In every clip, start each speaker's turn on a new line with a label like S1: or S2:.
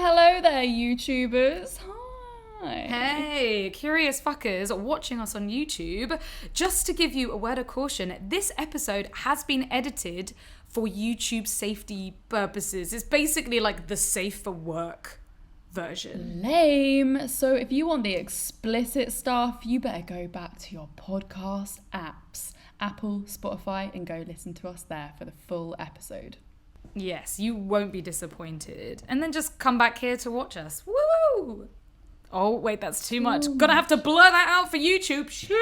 S1: Hello there, YouTubers. Hi.
S2: Hey, curious fuckers watching us on YouTube. Just to give you a word of caution, this episode has been edited for YouTube safety purposes. It's basically like the safe for work version.
S1: Lame. So if you want the explicit stuff, you better go back to your podcast apps, Apple, Spotify, and go listen to us there for the full episode.
S2: Yes, you won't be disappointed. And then just come back here to watch us. Woo! Oh, wait, that's too much. Gonna have to blur that out for YouTube. Shit.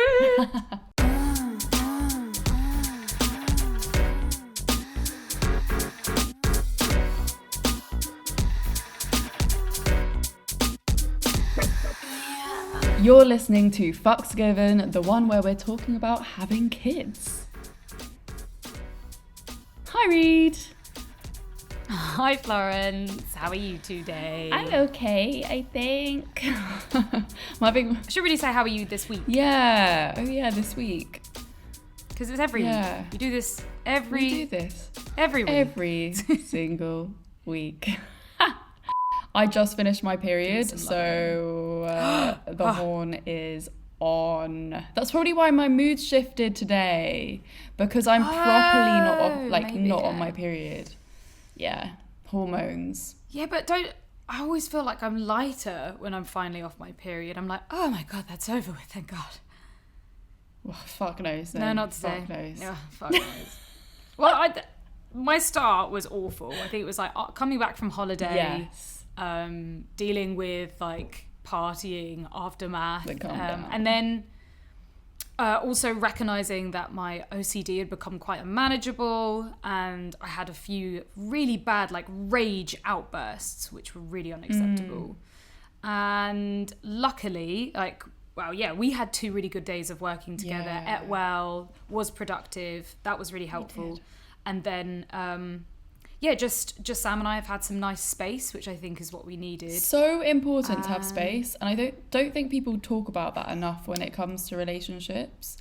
S1: You're listening to Fucks Given, the one where we're talking about having kids. Hi, Reed.
S2: Hi, Florence. How are you today?
S1: I'm okay, I think.
S2: I should really say how are you this week?
S1: Yeah. Oh, yeah, this week.
S2: Because it's every week. You do this every week.
S1: Every single week. I just finished my period, so the horn is on. That's probably why my mood shifted today, because I'm properly not on my period. Yeah, hormones.
S2: Yeah, but I always feel like I'm lighter when I'm finally off my period. I'm like, oh my God, that's over with, thank God.
S1: Well, fuck knows then.
S2: No, not today.
S1: Fuck knows.
S2: Yeah, fuck knows. Well, my start was awful. I think it was like coming back from holiday, dealing with like partying, aftermath, and then also recognizing that my OCD had become quite unmanageable, and I had a few really bad like rage outbursts, which were really unacceptable. And luckily, we had 2 really good days of working together, ate well, was productive. That was really helpful. And then, just Sam and I have had some nice space, which I think is what we needed.
S1: So important to have space, and I don't think people talk about that enough when it comes to relationships.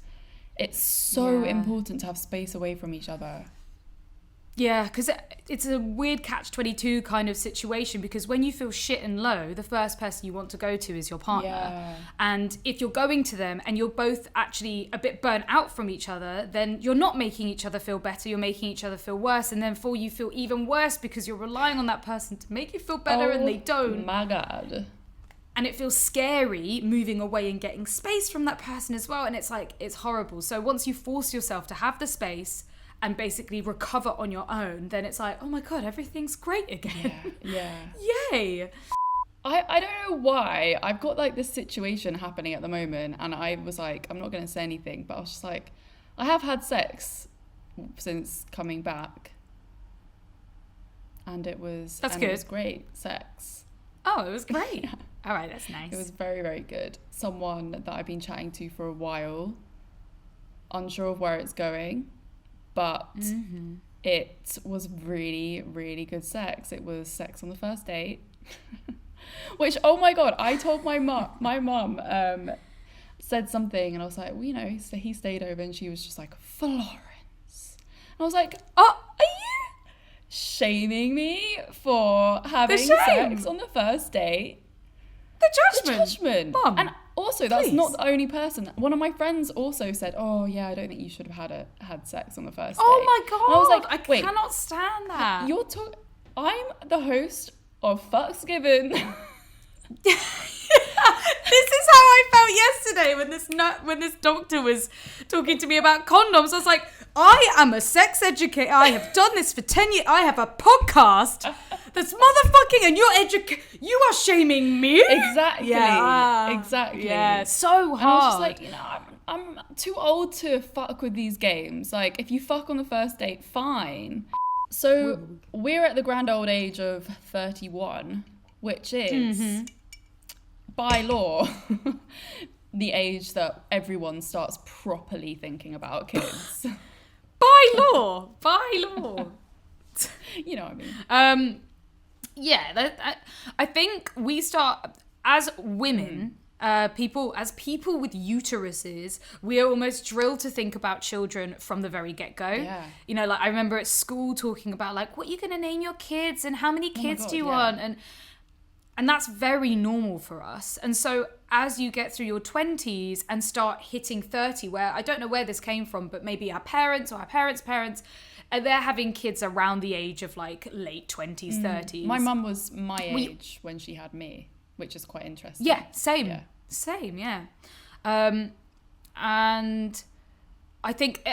S1: It's so important to have space away from each other.
S2: Yeah, because it's a weird catch-22 kind of situation, because when you feel shit and low, the first person you want to go to is your partner. Yeah. And if you're going to them and you're both actually a bit burnt out from each other, then you're not making each other feel better, you're making each other feel worse, and then you feel even worse because you're relying on that person to make you feel better and they don't.
S1: Oh my God.
S2: And it feels scary moving away and getting space from that person as well. And it's like, it's horrible. So once you force yourself to have the space and basically recover on your own, then it's like, oh my God, everything's great again.
S1: Yeah.
S2: Yay.
S1: I don't know why. I've got like this situation happening at the moment, and I was like, I'm not going to say anything, but I was just like, I have had sex since coming back. And it was...
S2: That's good.
S1: It was great sex.
S2: Oh, it was great. Yeah. All right, that's nice.
S1: It was very, very good. Someone that I've been chatting to for a while, unsure of where it's going. But it was really, really good sex. It was sex on the first date. Which, oh my God, I told my mum said something, and I was like, well, so he stayed over, and she was just like, Florence. And I was like, oh, are you shaming me for having sex on the first date?
S2: The
S1: judgment.
S2: Mum.
S1: And also, that's not the only person. One of my friends also said, oh, yeah, I don't think you should have had sex on the first date.
S2: Oh, my God.
S1: And I was like,
S2: I cannot stand that.
S1: I'm the host of Fucks Given.
S2: This is how I felt yesterday when this doctor was talking to me about condoms. I was like, I am a sex educator. I have done this for 10 years. I have a podcast that's motherfucking, and you are shaming me?
S1: Exactly. Yeah. Exactly.
S2: Yeah, so hard.
S1: And I was just like, I'm too old to fuck with these games. Like, if you fuck on the first date, fine. So we're at the grand old age of 31, which is, by law, the age that everyone starts properly thinking about kids.
S2: By law.
S1: You know what I mean?
S2: I think we start, as women, people with uteruses, we are almost drilled to think about children from the very get-go.
S1: Yeah.
S2: I remember at school talking about what you're going to name your kids and how many kids do you want? And And that's very normal for us. And so as you get through your 20s and start hitting 30, where I don't know where this came from, but maybe our parents or our parents' parents, and they're having kids around the age of like late 20s, 30s.
S1: My mum was my age when she had me, which is quite interesting.
S2: Yeah, same. Same, yeah. And I think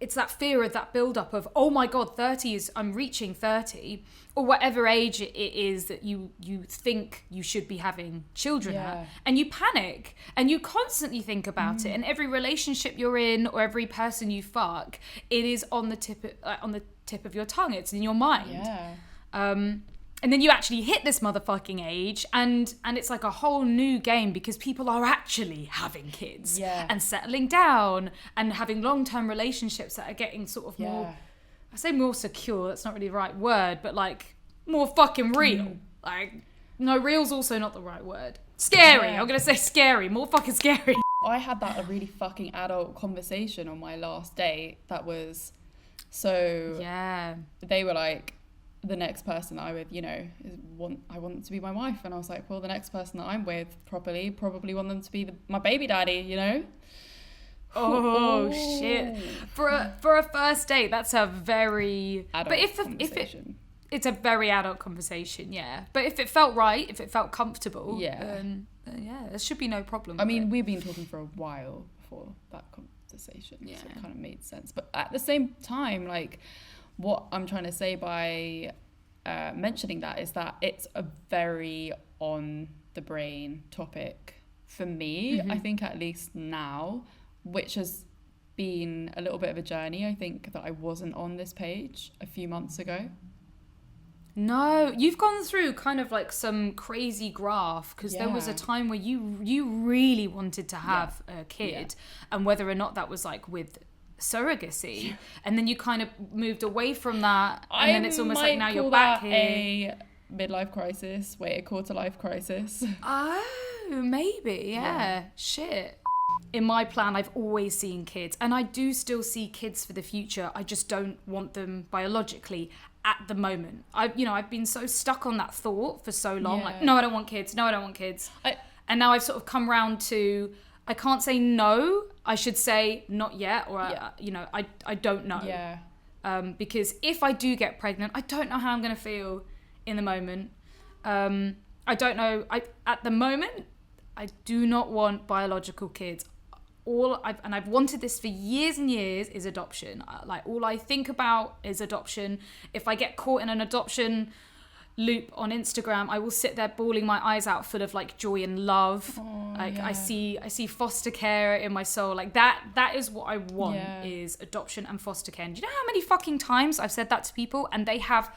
S2: it's that fear of that build-up of, oh my God, 30 is, I'm reaching 30, or whatever age it is that you think you should be having children at, and you panic, and you constantly think about it, and every relationship you're in, or every person you fuck, it is on the tip of your tongue, it's in your mind. And then you actually hit this motherfucking age, and it's like a whole new game, because people are actually having kids and settling down and having long-term relationships that are getting sort of more, I say more secure, that's not really the right word, but like more fucking real. Like, no, real's also not the right word. Scary, I'm gonna say scary, more fucking scary.
S1: I had a really fucking adult conversation on my last date that was, so they were like, the next person that I'm with, you know, I want them to be my wife. And I was like, well, the next person that I'm with probably want them to be my baby daddy, you know?
S2: Oh shit. For a first date, that's a very adult conversation. It's a very adult conversation, yeah. But if it felt right, if it felt comfortable, then there should be no problem.
S1: I mean, we've been talking for a while before that conversation, so it kind of made sense. But at the same time, like, what I'm trying to say by mentioning that is that it's a very on the brain topic for me, I think, at least now, which has been a little bit of a journey. I think that I wasn't on this page a few months ago.
S2: No, you've gone through kind of like some crazy graph, because there was a time where you really wanted to have a kid, and whether or not that was like with surrogacy, and then you kind of moved away from that, and then it's almost like now you're back here. A
S1: midlife crisis, a quarter life crisis.
S2: Oh, maybe, shit. In my plan, I've always seen kids, and I do still see kids for the future. I just don't want them biologically at the moment. I've been so stuck on that thought for so long. Like, no, I don't want kids. No, I don't want kids. And now I've sort of come round to, I can't say no. I should say not yet, or I don't know. Because if I do get pregnant, I don't know how I'm going to feel in the moment. I don't know. At the moment, I do not want biological kids. I've wanted this for years and years, is adoption. Like, all I think about is adoption. If I get caught in an adoption loop on Instagram, I will sit there bawling my eyes out, full of like joy and love. I see foster care in my soul. Like, that is what I want, is adoption and foster care. And do you know how many fucking times I've said that to people, and they have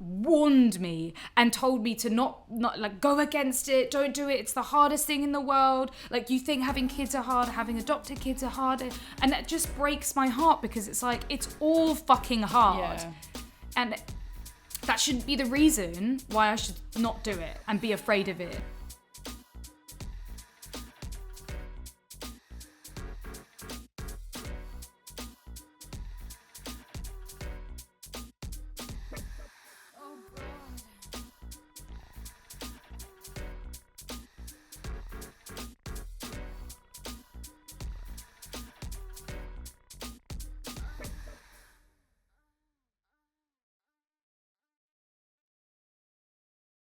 S2: warned me and told me to not like go against it, don't do it, it's the hardest thing in the world. Like, you think having kids are hard, having adopted kids are hard, and that just breaks my heart, because it's like, it's all fucking hard. And that shouldn't be the reason why I should not do it and be afraid of it.